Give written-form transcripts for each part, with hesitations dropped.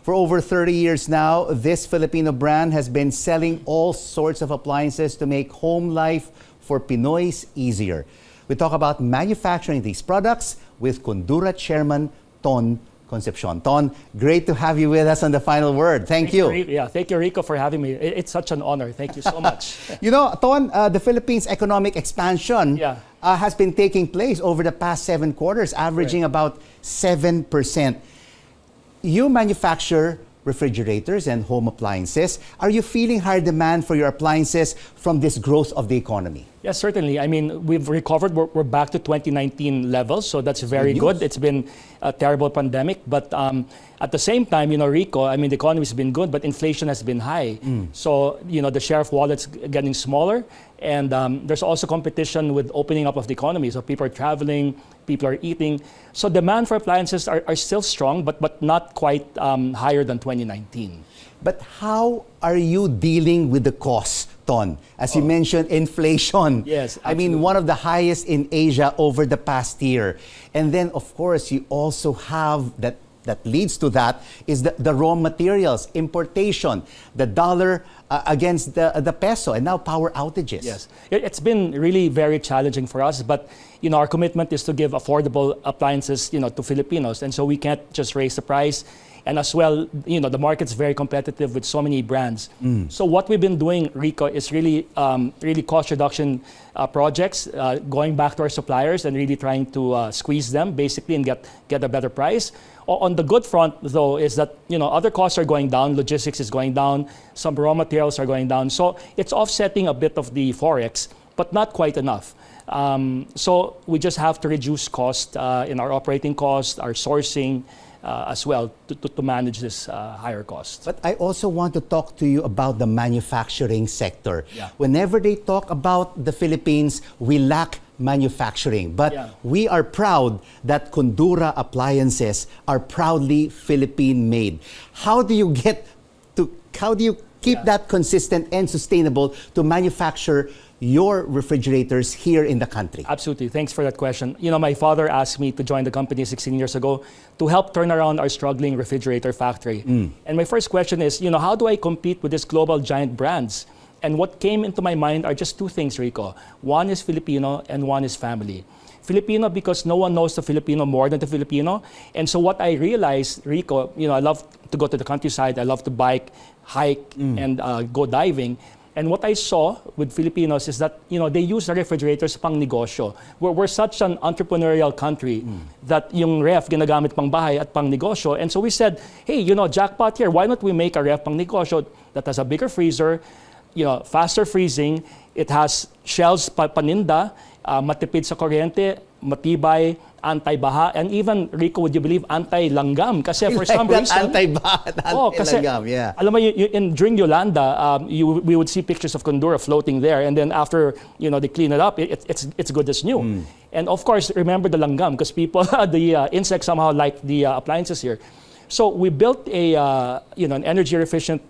For over 30 years now, this Filipino brand has been selling all sorts of appliances to make home life for Pinoys easier. We talk about manufacturing these products with Condura Chairman Ton Concepcion. Ton, great to have you with us on The Final Word. Thank you. Thank you, Rico, for having me. It's such an honor. Thank you so much. You know, Ton, the Philippines' economic expansion has been taking place over the past 7 quarters, averaging about 7%. You manufacture refrigerators and home appliances. Are you feeling higher demand for your appliances from this growth of the economy? Yes, certainly. I mean, we've recovered. We're back to 2019 levels, so that's very good. It's been a terrible pandemic, but at the same time, you know, Rico, I mean, the economy's been good, but inflation has been high. So, you know, the share of wallets getting smaller, and there's also competition with opening up of the economy. So people are traveling, people are eating. So demand for appliances are still strong, but not quite higher than 2019. But how are you dealing with the cost, Ton? As you mentioned, inflation. Yes, I mean, one of the highest in Asia over the past year. And then, of course, you also have that leads to that is the raw materials, importation, the dollar against the peso, and now power outages. Yes, it's been really very challenging for us, but you know, our commitment is to give affordable appliances, you know, to Filipinos, and so we can't just raise the price. And as well, you know, the market's very competitive with so many brands. So what we've been doing, Rico, is really cost reduction projects, going back to our suppliers and really trying to squeeze them basically and get a better price. On the good front, though, is that, you know, other costs are going down, logistics is going down, some raw materials are going down. So it's offsetting a bit of the Forex, but not quite enough. So we just have to reduce cost in our operating costs, our sourcing, as well to manage this higher cost. But I also want to talk to you about the manufacturing sector. Yeah. Whenever they talk about the Philippines, we lack manufacturing. But we are proud that Condura appliances are proudly Philippine made. How do you keep that consistent and sustainable to manufacture your refrigerators here in the country? Absolutely. Thanks for that question. You know, my father asked me to join the company 16 years ago to help turn around our struggling refrigerator factory. And my first question is, you know, how do I compete with these global giant brands? And what came into my mind are just 2 things, Rico. One is Filipino and one is family. Filipino because no one knows the Filipino more than the Filipino. And so what I realized, Rico, you know, I love to go to the countryside. I love to bike, hike, and go diving. And what I saw with Filipinos is that, you know, they use the refrigerators pang negosyo. We're such an entrepreneurial country that yung ref ginagamit pang bahay at pang negosyo. And so we said, hey, you know, jackpot here. Why not we make a ref pang negosyo that has a bigger freezer, you know, faster freezing, it has shelves paninda, matipid sa kuryente, matibay, anti-baha, and even, Rico, would you believe, anti-langgam? Kasi for some reason... Anti-baha, anti-langgam, yeah. Alam mo, during Yolanda, we would see pictures of Condura floating there, and then after, you know, they clean it up, it's good as new. And of course, remember the langgam, because people, the insects somehow like the appliances here. So we built a, you know, an energy-efficient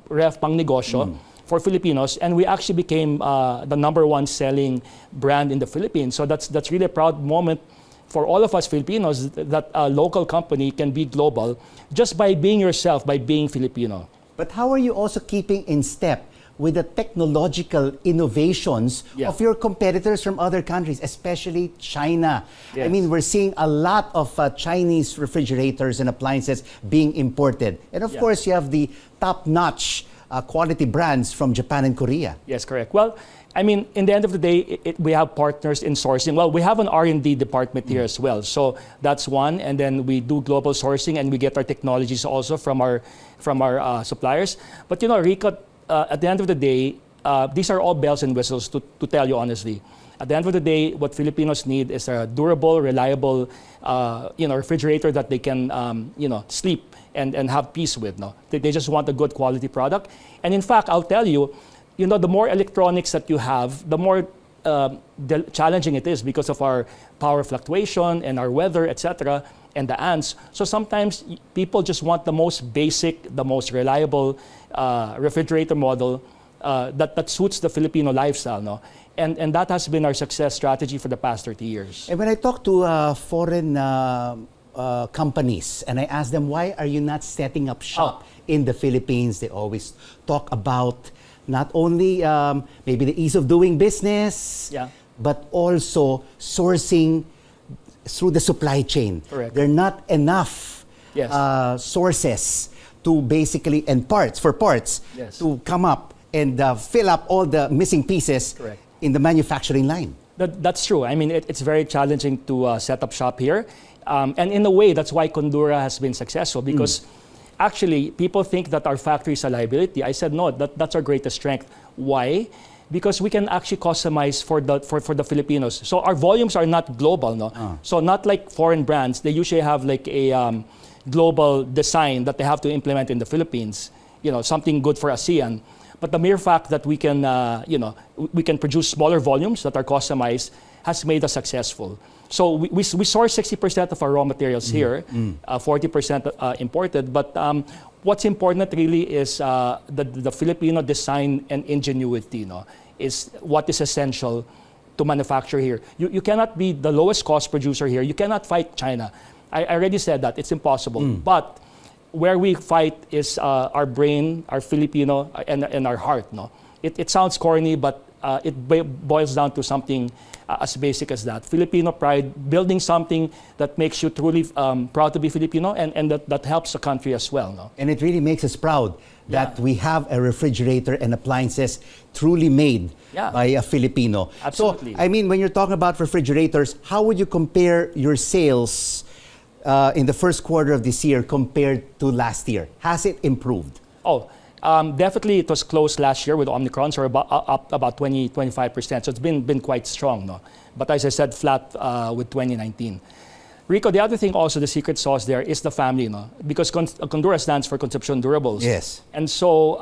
ref pang negosyo for Filipinos, and we actually became the #1 selling brand in the Philippines. So that's really a proud moment for all of us Filipinos that a local company can be global just by being yourself, by being Filipino. But how are you also keeping in step with the technological innovations of your competitors from other countries, especially China? Yes. I mean, we're seeing a lot of Chinese refrigerators and appliances being imported. And of course, you have the top-notch quality brands from Japan and Korea. Yes, correct. Well, I mean, in the end of the day, we have partners in sourcing. Well, we have an R&D department here as well. So that's one. And then we do global sourcing and we get our technologies also from our suppliers. But, you know, Rico, at the end of the day, these are all bells and whistles to tell you honestly. At the end of the day, what Filipinos need is a durable, reliable, you know, refrigerator that they can, you know, sleep and have peace with. No, they just want a good quality product. And in fact, I'll tell you, you know, the more electronics that you have, the more challenging it is because of our power fluctuation and our weather, etc., and the ants. So sometimes people just want the most basic, the most reliable refrigerator model that suits the Filipino lifestyle. No? And that has been our success strategy for the past 30 years. And when I talk to foreign companies and I ask them, why are you not setting up shop in the Philippines? They always talk about not only maybe the ease of doing business, but also sourcing through the supply chain. Correct. There are not enough sources to basically, and parts, to come up and fill up all the missing pieces in the manufacturing line. That's true. I mean, it's very challenging to set up shop here. And in a way, that's why Condura has been successful, because actually, people think that our factory is a liability. I said, no, that's our greatest strength. Why? Because we can actually customize for the Filipinos. So our volumes are not global, no? So not like foreign brands. They usually have like a global design that they have to implement in the Philippines. You know, something good for ASEAN. But the mere fact that we can, we can produce smaller volumes that are customized has made us successful. So we source 60% of our raw materials here, 40% imported. But what's important really is the Filipino design and ingenuity, is what is essential to manufacture here. You cannot be the lowest cost producer here. You cannot fight China. I already said that. It's impossible. But where we fight is our brain, our Filipino, and our heart. It sounds corny, but it boils down to something as basic as that. Filipino pride, building something that makes you truly proud to be Filipino, and that helps the country as well. No? And it really makes us proud that we have a refrigerator and appliances truly made by a Filipino. Absolutely. So, I mean, when you're talking about refrigerators, how would you compare your sales in the first quarter of this year compared to last year? Has it improved? Definitely, it was close last year with Omicron, so up about 20-25%. So it's been quite strong, no? But as I said, flat with 2019. Rico, the other thing also, the secret sauce there is the family, because Condura stands for Concepcion Durables. Yes. And so,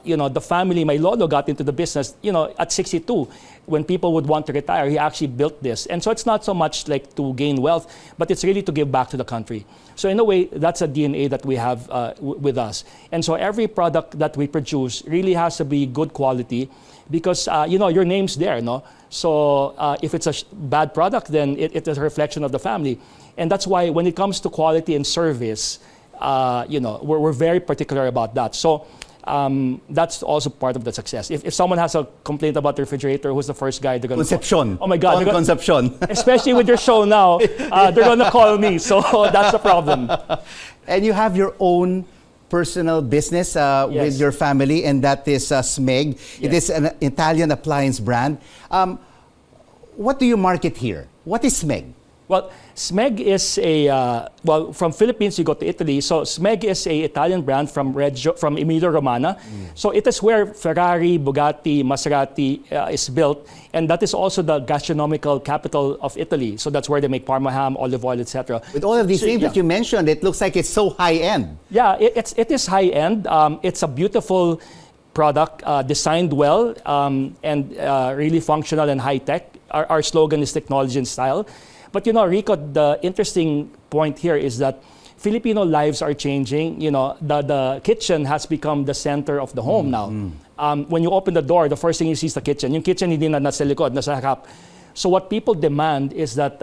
the family, my lolo got into the business, at 62. When people would want to retire, he actually built this. And so it's not so much like to gain wealth, but it's really to give back to the country. So in a way, that's a DNA that we have with us. And so every product that we produce really has to be good quality, because, your name's there, no? So if it's a bad product, then it is a reflection of the family. And that's why when it comes to quality and service, we're very particular about that. So that's also part of the success. If someone has a complaint about the refrigerator, who's the first guy they're going to Concepcion. Oh my God. Ton Concepcion. Especially with your show now, they're going to call me. So that's the problem. And you have your own personal business with your family, and that is Smeg. Yes. It is an Italian appliance brand. What do you market here? What is Smeg? Well, Smeg is from Philippines you go to Italy. So Smeg is a Italian brand from Emilia-Romagna. So it is where Ferrari, Bugatti, Maserati is built, and that is also the gastronomical capital of Italy. So that's where they make Parma ham, olive oil, etc. With all of these things that you mentioned, it looks like it's so high-end. Yeah, it is high-end. It's a beautiful product, designed well, and really functional and high-tech. Our slogan is technology and style. But Rico, the interesting point here is that Filipino lives are changing. The kitchen has become the center of the home now. When you open the door, the first thing you see is the kitchen. Yung kitchen hindi na nasa likod, nasa harap. So what people demand is that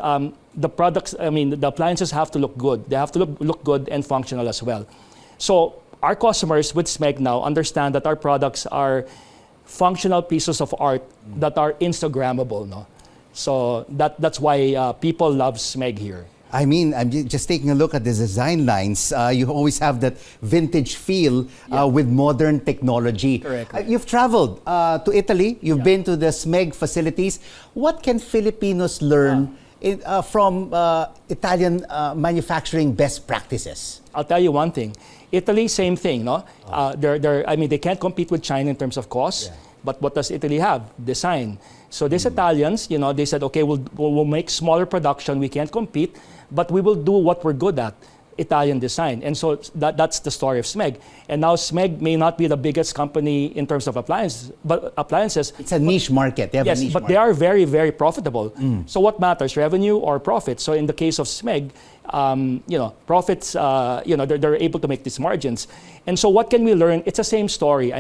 the products, the appliances have to look good. They have to look good and functional as well. So our customers with Smeg now understand that our products are functional pieces of art that are Instagrammable, no? So that's why people love Smeg here. I mean, I'm just taking a look at the design lines. You always have that vintage feel with modern technology. Correct. You've traveled to Italy. You've been to the Smeg facilities. What can Filipinos learn from Italian manufacturing best practices? I'll tell you one thing. Italy, same thing, no? They can't compete with China in terms of cost. But what does Italy have? Design. So these Italians, they said, okay, we'll make smaller production. We can't compete, but we will do what we're good at, Italian design. And so that's the story of Smeg. And now Smeg may not be the biggest company in terms of appliances. It's a niche market. They have a niche market. They are very, very profitable. So what matters, revenue or profit? So in the case of Smeg, profits, they're able to make these margins. And so what can we learn? It's the same story.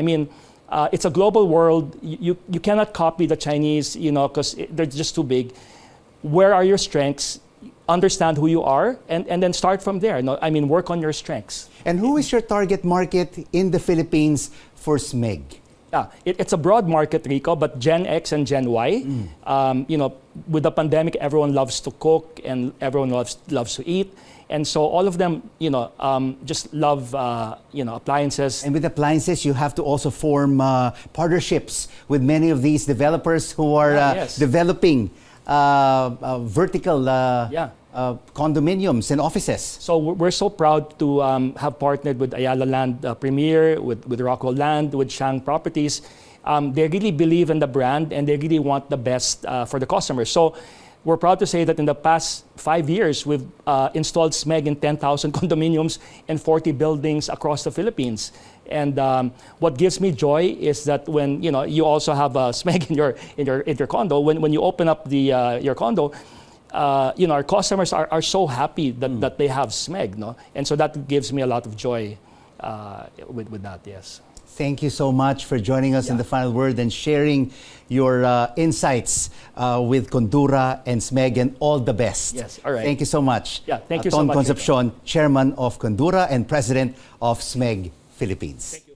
It's a global world. You cannot copy the Chinese, because they're just too big. Where are your strengths? understand who you are, and then start from there. No, I mean, work on your strengths. And who is your target market in the Philippines for Smeg? Yeah, it's a broad market, Rico, but Gen X and Gen Y, you know, with the pandemic, everyone loves to cook and everyone loves to eat. And so all of them, you know, just love, you know, appliances. And with appliances, you have to also form partnerships with many of these developers who are Yes. developing vertical condominiums and offices. So we're so proud to have partnered with Ayala Land Premier, with Rockwell Land, with Shang Properties. They really believe in the brand and they really want the best for the customers. So we're proud to say that in the past 5 years, we've installed Smeg in 10,000 condominiums and 40 buildings across the Philippines. And what gives me joy is that when you also have a Smeg in your condo, when you open up your condo, our customers are so happy that they have Smeg, no? And so that gives me a lot of joy with that. Yes. Thank you so much for joining us in the final word and sharing your insights with Condura and Smeg, and all the best. Yes, all right. Thank you so much. Yeah, thank you so Ton much. Concepcion, Chairman of Condura and President of Smeg Philippines. Thank you.